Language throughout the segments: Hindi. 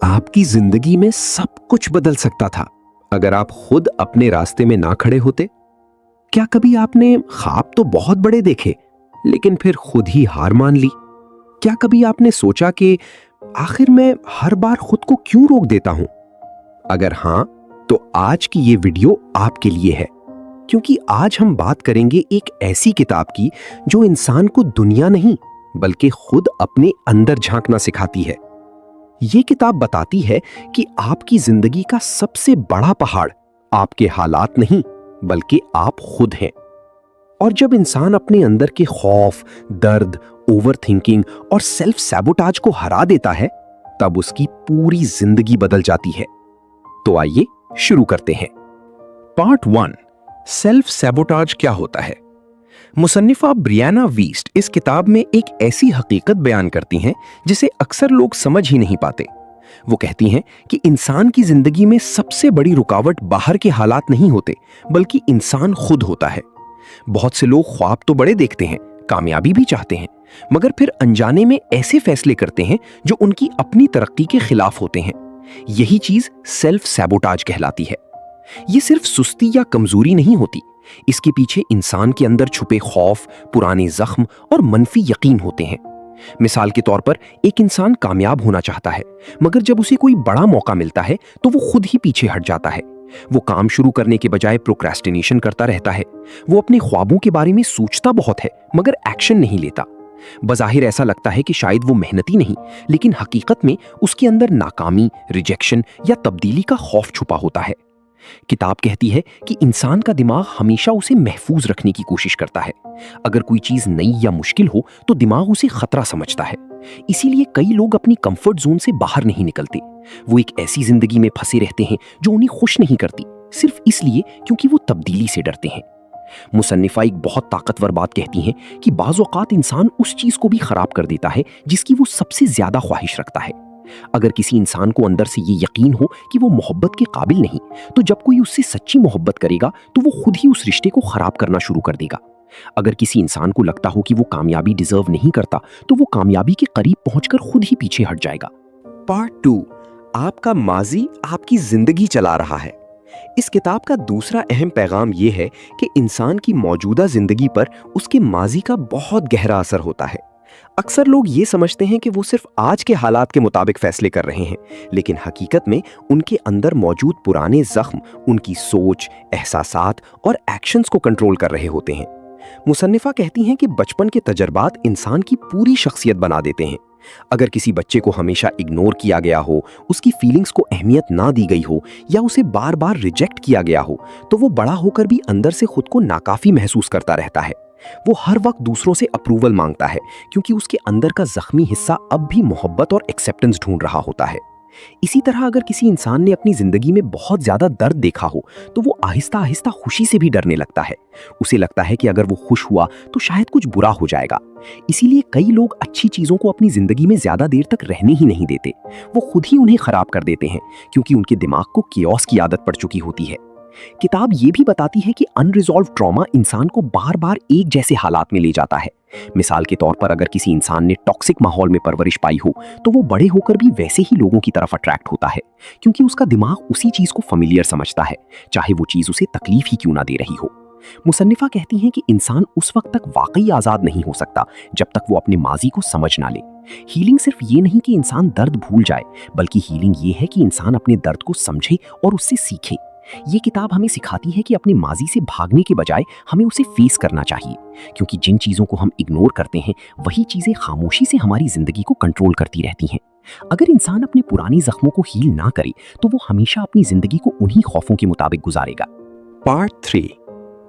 आपकी जिंदगी में सब कुछ बदल सकता था अगर आप खुद अपने रास्ते में ना खड़े होते। क्या कभी आपने ख्वाब तो बहुत बड़े देखे लेकिन फिर खुद ही हार मान ली? क्या कभी आपने सोचा कि आखिर मैं हर बार खुद को क्यों रोक देता हूं? अगर हां, तो आज की ये वीडियो आपके लिए है, क्योंकि आज हम बात करेंगे एक ऐसी किताब की जो इंसान को दुनिया नहीं बल्कि खुद अपने अंदर झांकना सिखाती है। ये किताब बताती है कि आपकी जिंदगी का सबसे बड़ा पहाड़ आपके हालात नहीं बल्कि आप खुद हैं। और जब इंसान अपने अंदर के खौफ, दर्द, ओवरथिंकिंग और सेल्फ सैबोटाज को हरा देता है, तब उसकी पूरी जिंदगी बदल जाती है। तो आइए शुरू करते हैं। पार्ट 1, सेल्फ सैबोटाज क्या होता है। मुसन्निफा ब्रियाना वीस्ट इस किताब में एक ऐसी हकीकत बयान करती हैं जिसे अक्सर लोग समझ ही नहीं पाते। वो कहती हैं कि इंसान की जिंदगी में सबसे बड़ी रुकावट बाहर के हालात नहीं होते बल्कि इंसान खुद होता है। बहुत से लोग ख्वाब तो बड़े देखते हैं, कामयाबी भी चाहते हैं, मगर फिर अनजाने में ऐसे फैसले करते हैं जो उनकी अपनी तरक्की के खिलाफ होते हैं। यही चीज सेल्फ सैबोटाज कहलाती है। ये सिर्फ सुस्ती या कमजोरी नहीं होती, इसके पीछे इंसान के अंदर छुपे खौफ, पुराने जख्म और मनफी यकीन होते हैं। मिसाल के तौर पर एक इंसान कामयाब होना चाहता है, मगर जब उसे कोई बड़ा मौका मिलता है तो वो खुद ही पीछे हट जाता है। वो काम शुरू करने के बजाय प्रोक्रेस्टिनेशन करता रहता है। वो अपने ख्वाबों के बारे में सोचता बहुत है मगर एक्शन नहीं लेता। बज़ाहिर ऐसा लगता है कि शायद वो मेहनती नहीं, लेकिन हकीकत में उसके अंदर नाकामी, रिजेक्शन या तब्दीली का खौफ छुपा होता है। किताब कहती है कि इंसान का दिमाग हमेशा उसे महफूज रखने की कोशिश करता है। अगर कोई चीज नई या मुश्किल हो तो दिमाग उसे खतरा समझता है। इसीलिए कई लोग अपनी कंफर्ट जोन से बाहर नहीं निकलते। वो एक ऐसी जिंदगी में फंसे रहते हैं जो उन्हें खुश नहीं करती, सिर्फ इसलिए क्योंकि वो तब्दीली से डरते हैं। मुसन्निफा एक बहुत ताकतवर बात कहती हैं कि बाज़ औक़ात इंसान उस चीज को भी खराब कर देता है जिसकी वो सबसे ज्यादा ख्वाहिश रखता है। अगर किसी इंसान को अंदर से ये यकीन हो कि वो मोहब्बत के काबिल नहीं, तो जब कोई उससे सच्ची मोहब्बत करेगा तो वो खुद ही उस रिश्ते को खराब करना शुरू कर देगा। अगर किसी इंसान को लगता हो कि वो कामयाबी डिजर्व नहीं करता, तो वो कामयाबी के करीब पहुंचकर खुद ही पीछे हट जाएगा। पार्ट 2, आपका माजी आपकी जिंदगी चला रहा है। इस किताब का दूसरा अहम पैगाम यह है कि इंसान की मौजूदा जिंदगी पर उसके माजी का बहुत गहरा असर होता है। अक्सर लोग ये समझते हैं कि वो सिर्फ आज के हालात के मुताबिक फैसले कर रहे हैं, लेकिन हकीकत में उनके अंदर मौजूद पुराने जख्म उनकी सोच, एहसासात और एक्शंस को कंट्रोल कर रहे होते हैं। मुसन्निफा कहती हैं कि बचपन के तजर्बात इंसान की पूरी शख्सियत बना देते हैं। अगर किसी बच्चे को हमेशा इग्नोर किया गया हो, उसकी फीलिंग्स को अहमियत ना दी गई हो या उसे बार बार रिजेक्ट किया गया हो, तो वो बड़ा होकर भी अंदर से खुद को नाकाफी महसूस करता रहता है। वो हर वक्त दूसरों से अप्रूवल मांगता है क्योंकि उसके अंदर का जख्मी हिस्सा अब भी मोहब्बत और एक्सेप्टेंस ढूंढ रहा होता है। इसी तरह अगर किसी इंसान ने अपनी जिंदगी में बहुत ज्यादा दर्द देखा हो तो वो आहिस्ता आहिस्ता खुशी से भी डरने लगता है। उसे लगता है कि अगर वो खुश हुआ तो शायद कुछ बुरा हो जाएगा। इसीलिए कई लोग अच्छी चीजों को अपनी जिंदगी में ज्यादा देर तक रहने ही नहीं देते। वो खुद ही उन्हें खराब कर देते हैं क्योंकि उनके दिमाग को कियोस की आदत पड़ चुकी होती है। किताब ये भी बताती है कि अनरिजॉल्व ट्रॉमा इंसान को बार बार एक जैसे हालात में ले जाता है। मिसाल के तौर पर अगर किसी इंसान ने टॉक्सिक माहौल में परवरिश पाई हो तो वो बड़े होकर भी वैसे ही लोगों की तरफ अट्रैक्ट होता है, क्योंकि उसका दिमाग उसी चीज को फेमिलियर समझता है, चाहे वो चीज उसे तकलीफ ही क्यों ना दे रही हो। मुसन्निफा कहती हैं कि इंसान उस वक्त तक वाकई आजाद नहीं हो सकता जब तक वो अपने माजी को समझ ना ले। हीलिंग सिर्फ ये नहीं कि इंसान दर्द भूल जाए, बल्कि हीलिंग ये है कि इंसान अपने दर्द को समझे और उससे सीखे। ये किताब हमें सिखाती है कि अपने माजी से भागने के बजाय हमें उसे फेस करना चाहिए, क्योंकि जिन चीजों को हम इग्नोर करते हैं वही चीजें खामोशी से हमारी जिंदगी को कंट्रोल करती रहती हैं। अगर इंसान अपने पुराने जख्मों को हील ना करे तो वो हमेशा अपनी जिंदगी को उन्हीं खौफों के मुताबिक गुजारेगा। पार्ट 3,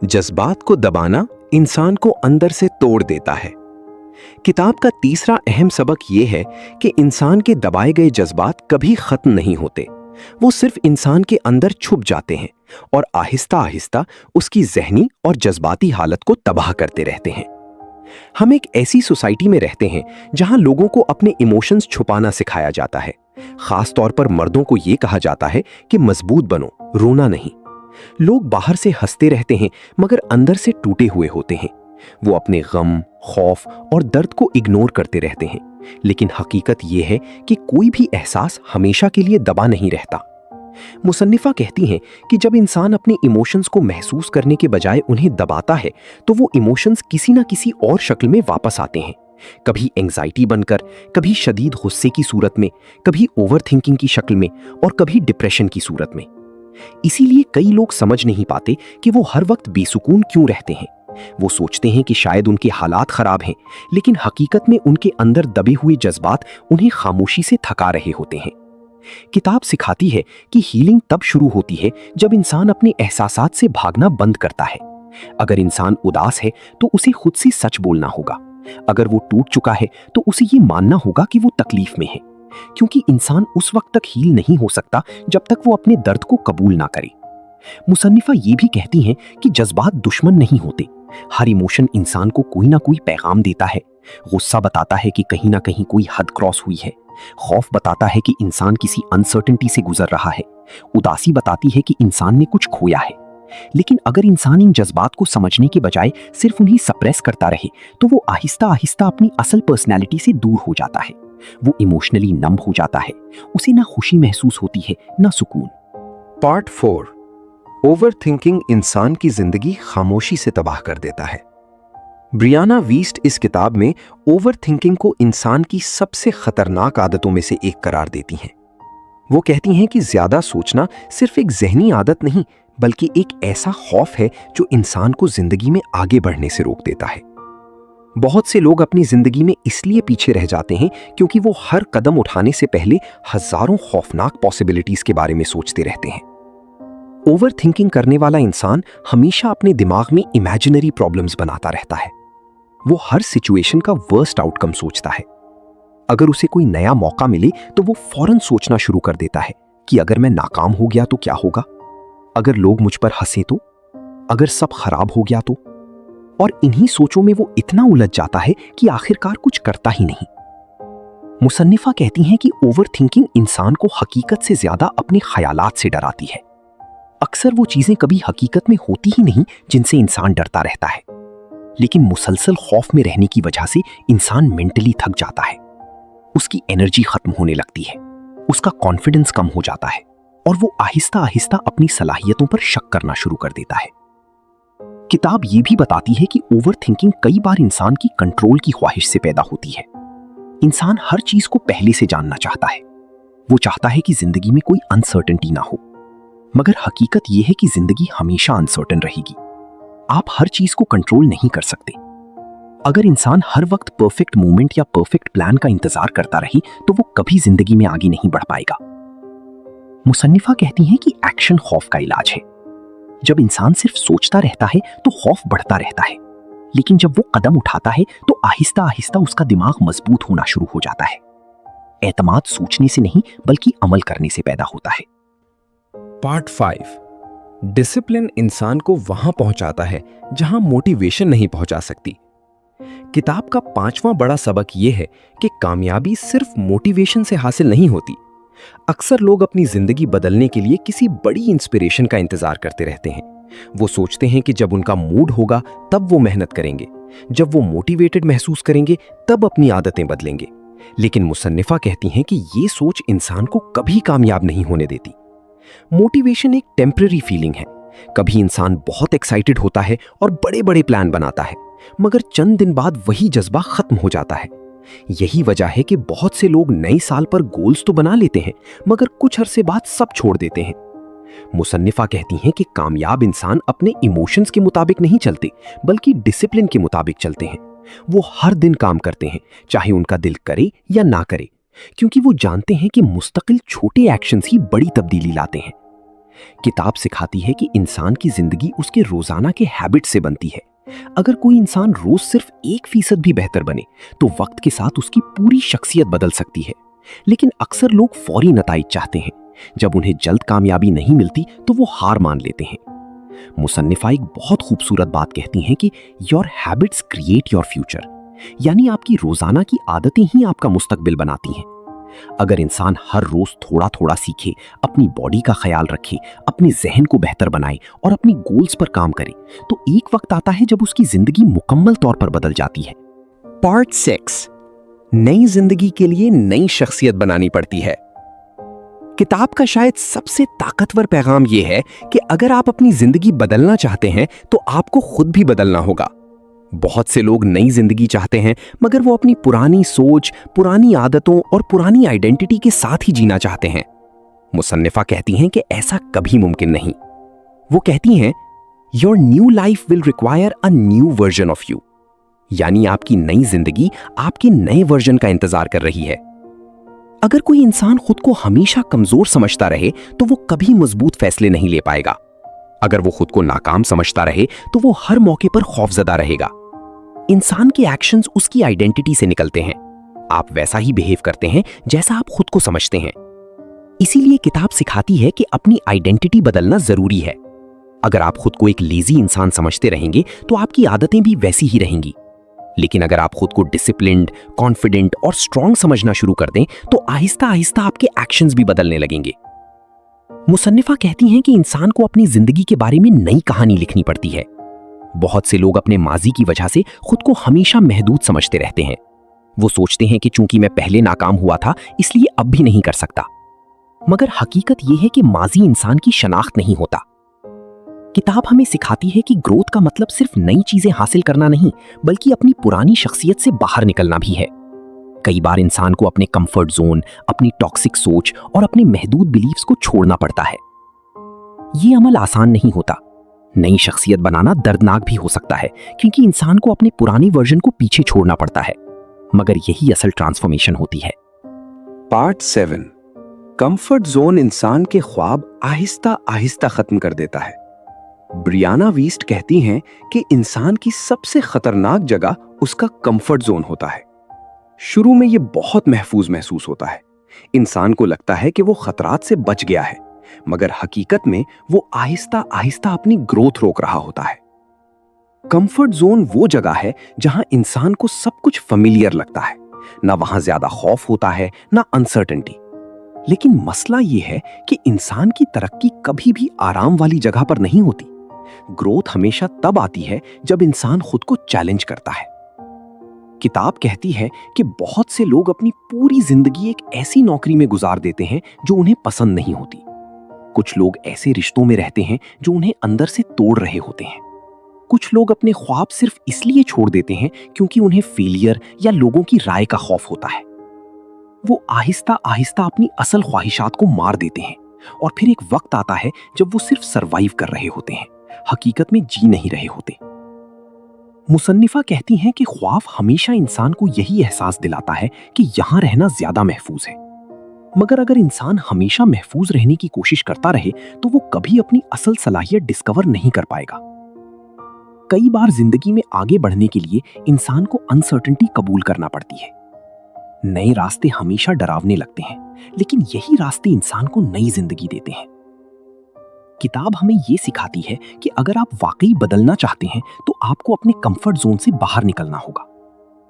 जज्बात को दबाना इंसान को अंदर से तोड़ देता है। किताब का तीसरा अहम सबक यह है कि इंसान के दबाए गए जज्बात कभी खत्म नहीं होते। वो सिर्फ इंसान के अंदर छुप जाते हैं और आहिस्ता आहिस्ता उसकी ज़हनी और जज्बाती हालत को तबाह करते रहते हैं। हम एक ऐसी सोसाइटी में रहते हैं जहां लोगों को अपने इमोशंस छुपाना सिखाया जाता है। खास तौर पर मर्दों को यह कहा जाता है कि मजबूत बनो, रोना नहीं। लोग बाहर से हंसते रहते हैं मगर अंदर से टूटे हुए होते हैं। वो अपने गम, खौफ और दर्द को इग्नोर करते रहते हैं, लेकिन हकीकत यह है कि कोई भी एहसास हमेशा के लिए दबा नहीं रहता। मुसन्निफा कहती हैं कि जब इंसान अपने इमोशंस को महसूस करने के बजाय उन्हें दबाता है तो वो इमोशंस किसी ना किसी और शक्ल में वापस आते हैं, कभी एंजाइटी बनकर, कभी शदीद गुस्से की सूरत में, कभी ओवरथिंकिंग की शक्ल में और कभी डिप्रेशन की सूरत में। इसीलिए कई लोग समझ नहीं पाते कि वो हर वक्त बेसुकून क्यों रहते हैं। वो सोचते हैं कि शायद उनके हालात खराब हैं, लेकिन हकीकत में उनके अंदर दबे हुए जज्बात उन्हें खामोशी से थका रहे होते हैं। किताब सिखाती है कि हीलिंग तब शुरू होती है जब इंसान अपने एहसासात से भागना बंद करता है। अगर इंसान उदास है तो उसे खुद से सच बोलना होगा। अगर वो टूट चुका है तो उसे ये मानना होगा कि वो तकलीफ में है, क्योंकि इंसान उस वक्त तक हील नहीं हो सकता जब तक वो अपने दर्द को कबूल ना करे। मुसन्निफा ये भी कहती हैं कि जज्बात दुश्मन नहीं होते। हर इमोशन इंसान को कोई ना कोई पैगाम देता है। गुस्सा बताता है कि कहीं ना कहीं कोई हद क्रॉस हुई है। खौफ बताता है कि इंसान किसी अनसर्टेनिटी से गुजर रहा है। उदासी बताती है कि इंसान ने कुछ खोया है। लेकिन अगर इंसान इन जज्बात को समझने के बजाय सिर्फ उन्हें सप्रेस करता रहे तो वो आहिस्ता आहिस्ता अपनी असल पर्सनैलिटी से दूर हो जाता है। वो इमोशनली नम हो जाता है। उसे ना खुशी महसूस होती है ना सुकून। पार्ट 4, ओवरथिंकिंग इंसान की जिंदगी खामोशी से तबाह कर देता है। ब्रियाना वीस्ट इस किताब में ओवरथिंकिंग को इंसान की सबसे खतरनाक आदतों में से एक करार देती हैं। वो कहती हैं कि ज्यादा सोचना सिर्फ एक जहनी आदत नहीं, बल्कि एक ऐसा खौफ है जो इंसान को जिंदगी में आगे बढ़ने से रोक देता है। बहुत से लोग अपनी जिंदगी में इसलिए पीछे रह जाते हैं क्योंकि वो हर कदम उठाने से पहले हजारों खौफनाक पॉसिबिलिटीज के बारे में सोचते रहते हैं। ओवरथिंकिंग करने वाला इंसान हमेशा अपने दिमाग में इमेजिनरी प्रॉब्लम्स बनाता रहता है। वो हर सिचुएशन का वर्स्ट आउटकम सोचता है। अगर उसे कोई नया मौका मिले तो वो फौरन सोचना शुरू कर देता है कि अगर मैं नाकाम हो गया तो क्या होगा, अगर लोग मुझ पर हंसे तो, अगर सब खराब हो गया तो। और इन्हीं सोचों में वो इतना उलझ जाता है कि आखिरकार कुछ करता ही नहीं। मुसन्निफा कहती हैं कि ओवरथिंकिंग इंसान को हकीकत से ज्यादा अपने ख्यालात से डराती है। अक्सर वो चीजें कभी हकीकत में होती ही नहीं जिनसे इंसान डरता रहता है, लेकिन मुसलसल खौफ में रहने की वजह से इंसान मेंटली थक जाता है। उसकी एनर्जी खत्म होने लगती है, उसका कॉन्फिडेंस कम हो जाता है और वो आहिस्ता आहिस्ता अपनी सलाहियतों पर शक करना शुरू कर देता है। किताब ये भी बताती है कि ओवरथिंकिंग कई बार इंसान की कंट्रोल की ख्वाहिश से पैदा होती है। इंसान हर चीज को पहले से जानना चाहता है। वो चाहता है कि जिंदगी में कोई अनसर्टेनिटी ना हो, मगर हकीकत यह है कि जिंदगी हमेशा अनसर्टेन रहेगी। आप हर चीज को कंट्रोल नहीं कर सकते। अगर इंसान हर वक्त परफेक्ट मोमेंट या परफेक्ट प्लान का इंतजार करता रहे तो वो कभी जिंदगी में आगे नहीं बढ़ पाएगा। मुसन्निफा कहती हैं कि एक्शन खौफ का इलाज है। जब इंसान सिर्फ सोचता रहता है तो खौफ बढ़ता रहता है, लेकिन जब वो कदम उठाता है तो आहिस्ता आहिस्ता उसका दिमाग मजबूत होना शुरू हो जाता है। एतमाद सोचने से नहीं बल्कि अमल करने से पैदा होता है। पार्ट 5, डिसिप्लिन इंसान को वहां पहुंचाता है जहां मोटिवेशन नहीं पहुंचा सकती। किताब का 5वां बड़ा सबक यह है कि कामयाबी सिर्फ मोटिवेशन से हासिल नहीं होती। अक्सर लोग अपनी जिंदगी बदलने के लिए किसी बड़ी इंस्पिरेशन का इंतजार करते रहते हैं। वो सोचते हैं कि जब उनका मूड होगा तब वो मेहनत करेंगे, जब वो मोटिवेटेड महसूस करेंगे तब अपनी आदतें बदलेंगे। लेकिन मुसन्निफा कहती हैं कि ये सोच इंसान को कभी कामयाब नहीं होने देती। मोटिवेशन एक टेम्पररी फीलिंग है। कभी इंसान बहुत एक्साइटेड होता है और बड़े बड़े प्लान बनाता है, मगर चंद दिन बाद वही जज्बा खत्म हो जाता है। यही वजह है कि बहुत से लोग नए साल पर गोल्स तो बना लेते हैं, मगर कुछ अरसे बाद सब छोड़ देते हैं। मुसन्निफा कहती हैं कि कामयाब इंसान अपने इमोशंस के मुताबिक नहीं चलते, बल्कि डिसिप्लिन के मुताबिक चलते हैं। वो हर दिन काम करते हैं, चाहे उनका दिल करे या ना करे, क्योंकि वो जानते हैं कि मुस्तकिल छोटे एक्शंस ही बड़ी तब्दीली लाते हैं। किताब सिखाती है कि इंसान की जिंदगी उसके रोजाना के हैबिट से बनती है। अगर कोई इंसान रोज सिर्फ 1% भी बेहतर बने तो वक्त के साथ उसकी पूरी शख्सियत बदल सकती है। लेकिन अक्सर लोग फौरी नताइज चाहते हैं। जब उन्हें जल्द कामयाबी नहीं मिलती तो वो हार मान लेते हैं। मुसन्निफा एक बहुत खूबसूरत बात कहती हैं कि your habits create your future, यानी आपकी रोजाना की आदतें ही आपका मुस्तकबिल बनाती हैं। अगर इंसान हर रोज थोड़ा थोड़ा सीखे, अपनी बॉडी का ख्याल रखे, अपने जहन को बेहतर बनाए और अपनी गोल्स पर काम करे, तो एक वक्त आता है जब उसकी जिंदगी मुकम्मल तौर पर बदल जाती है। पार्ट 6, नई जिंदगी के लिए नई शख्सियत बनानी पड़ती है। किताब का शायद सबसे ताकतवर पैगाम यह है कि अगर आप अपनी जिंदगी बदलना चाहते हैं तो आपको खुद भी बदलना होगा। बहुत से लोग नई जिंदगी चाहते हैं मगर वो अपनी पुरानी सोच, पुरानी आदतों और पुरानी आइडेंटिटी के साथ ही जीना चाहते हैं। मुसन्निफा कहती हैं कि ऐसा कभी मुमकिन नहीं। वो कहती हैं, your new life will require a new version of you, यानी आपकी नई जिंदगी आपके नए वर्जन का इंतजार कर रही है। अगर कोई इंसान खुद को हमेशा कमजोर समझता रहे तो वो कभी मजबूत फैसले नहीं ले पाएगा। अगर वो खुद को नाकाम समझता रहे तो वो हर मौके पर खौफजदा रहेगा। इंसान के एक्शंस उसकी आइडेंटिटी से निकलते हैं। आप वैसा ही बिहेव करते हैं जैसा आप खुद को समझते हैं। इसीलिए किताब सिखाती है कि अपनी आइडेंटिटी बदलना जरूरी है। अगर आप खुद को एक लेजी इंसान समझते रहेंगे तो आपकी आदतें भी वैसी ही रहेंगी। लेकिन अगर आप खुद को डिसिप्लिन्ड, कॉन्फिडेंट और स्ट्रांग समझना शुरू कर दें तो आहिस्ता आहिस्ता आपके एक्शंस भी बदलने लगेंगे। मुसन्निफा कहती हैं कि इंसान को अपनी जिंदगी के बारे में नई कहानी लिखनी पड़ती है। बहुत से लोग अपने माजी की वजह से खुद को हमेशा महदूद समझते रहते हैं। वो सोचते हैं कि चूंकि मैं पहले नाकाम हुआ था इसलिए अब भी नहीं कर सकता। मगर हकीकत यह है कि माजी इंसान की शनाख्त नहीं होता। किताब हमें सिखाती है कि ग्रोथ का मतलब सिर्फ नई चीजें हासिल करना नहीं बल्कि अपनी पुरानी शख्सियत से बाहर निकलना भी है। कई बार इंसान को अपने कंफर्ट जोन, अपनी टॉक्सिक सोच और अपने महदूद बिलीफ्स को छोड़ना पड़ता है। यह अमल आसान नहीं होता। नई शख्सियत बनाना दर्दनाक भी हो सकता है क्योंकि इंसान को अपने पुरानी वर्जन को पीछे छोड़ना पड़ता है, मगर यही असल ट्रांसफॉर्मेशन होती है। पार्ट 7, कंफर्ट जोन इंसान के ख्वाब आहिस्ता आहिस्ता खत्म कर देता है। ब्रियाना वीस्ट कहती हैं कि इंसान की सबसे खतरनाक जगह उसका कंफर्ट जोन होता है। शुरू में यह बहुत महफूज महसूस होता है। इंसान को लगता है कि वो खतरात से बच गया है, मगर हकीकत में वो आहिस्ता आहिस्ता अपनी ग्रोथ रोक रहा होता है। कंफर्ट जोन वो जगह है जहां इंसान को सब कुछ फैमिलियर लगता है। ना वहां ज्यादा खौफ होता है, ना अनसर्टेनिटी। लेकिन मसला यह है कि इंसान की तरक्की कभी भी आराम वाली जगह पर नहीं होती। ग्रोथ हमेशा तब आती है जब इंसान खुद को चैलेंज करता है। किताब कहती है कि बहुत से लोग अपनी पूरी जिंदगी एक ऐसी नौकरी में गुजार देते हैं जो उन्हें पसंद नहीं होती। कुछ लोग ऐसे रिश्तों में रहते हैं जो उन्हें अंदर से तोड़ रहे होते हैं। कुछ लोग अपने ख्वाब सिर्फ इसलिए छोड़ देते हैं क्योंकि उन्हें फेलियर या लोगों की राय का खौफ होता है। वो आहिस्ता आहिस्ता अपनी असल ख्वाहिशात को मार देते हैं और फिर एक वक्त आता है जब वो सिर्फ सरवाइव कर रहे होते हैं, हकीकत में जी नहीं रहे होते। मुसन्निफा कहती हैं कि ख्वाब हमेशा इंसान को यही एहसास दिलाता है कि यहां रहना ज्यादा महफूज है। मगर अगर इंसान हमेशा महफूज रहने की कोशिश करता रहे तो वो कभी अपनी असल सलाहियत डिस्कवर नहीं कर पाएगा। कई बार जिंदगी में आगे बढ़ने के लिए इंसान को अनसर्टेनिटी कबूल करना पड़ती है। नए रास्ते हमेशा डरावने लगते हैं, लेकिन यही रास्ते इंसान को नई जिंदगी देते हैं। किताब हमें यह सिखाती है कि अगर आप वाकई बदलना चाहते हैं तो आपको अपने कंफर्ट जोन से बाहर निकलना होगा,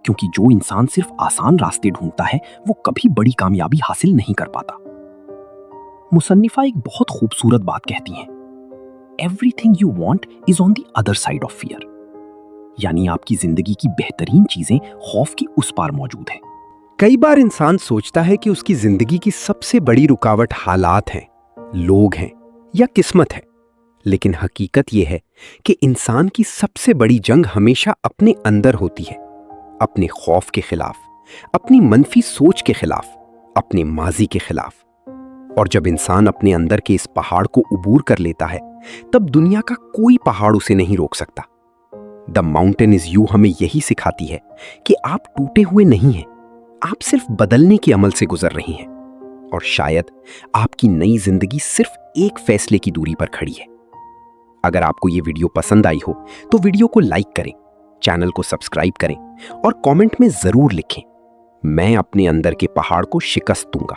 क्योंकि जो इंसान सिर्फ आसान रास्ते ढूंढता है वो कभी बड़ी कामयाबी हासिल नहीं कर पाता। मुसन्निफा एक बहुत खूबसूरत बात कहती हैं, everything you want is on the other side of fear, यानी आपकी जिंदगी की बेहतरीन चीजें खौफ की उस पार मौजूद हैं। कई बार इंसान सोचता है कि उसकी जिंदगी की सबसे बड़ी रुकावट हालात हैं, लोग हैं या किस्मत है, लेकिन हकीकत यह है कि इंसान की सबसे बड़ी जंग हमेशा अपने अंदर होती है, अपने खौफ के खिलाफ, अपनी मनफी सोच के खिलाफ, अपने माजी के खिलाफ। और जब इंसान अपने अंदर के इस पहाड़ को उबूर कर लेता है तब दुनिया का कोई पहाड़ उसे नहीं रोक सकता। द माउंटेन इज यू हमें यही सिखाती है कि आप टूटे हुए नहीं हैं, आप सिर्फ बदलने के अमल से गुजर रही हैं, और शायद आपकी नई जिंदगी सिर्फ एक फैसले की दूरी पर खड़ी है। अगर आपको ये वीडियो पसंद आई हो तो वीडियो को लाइक करें, चैनल को सब्सक्राइब करें और कमेंट में जरूर लिखें, मैं अपने अंदर के पहाड़ को शिकस्त दूंगा।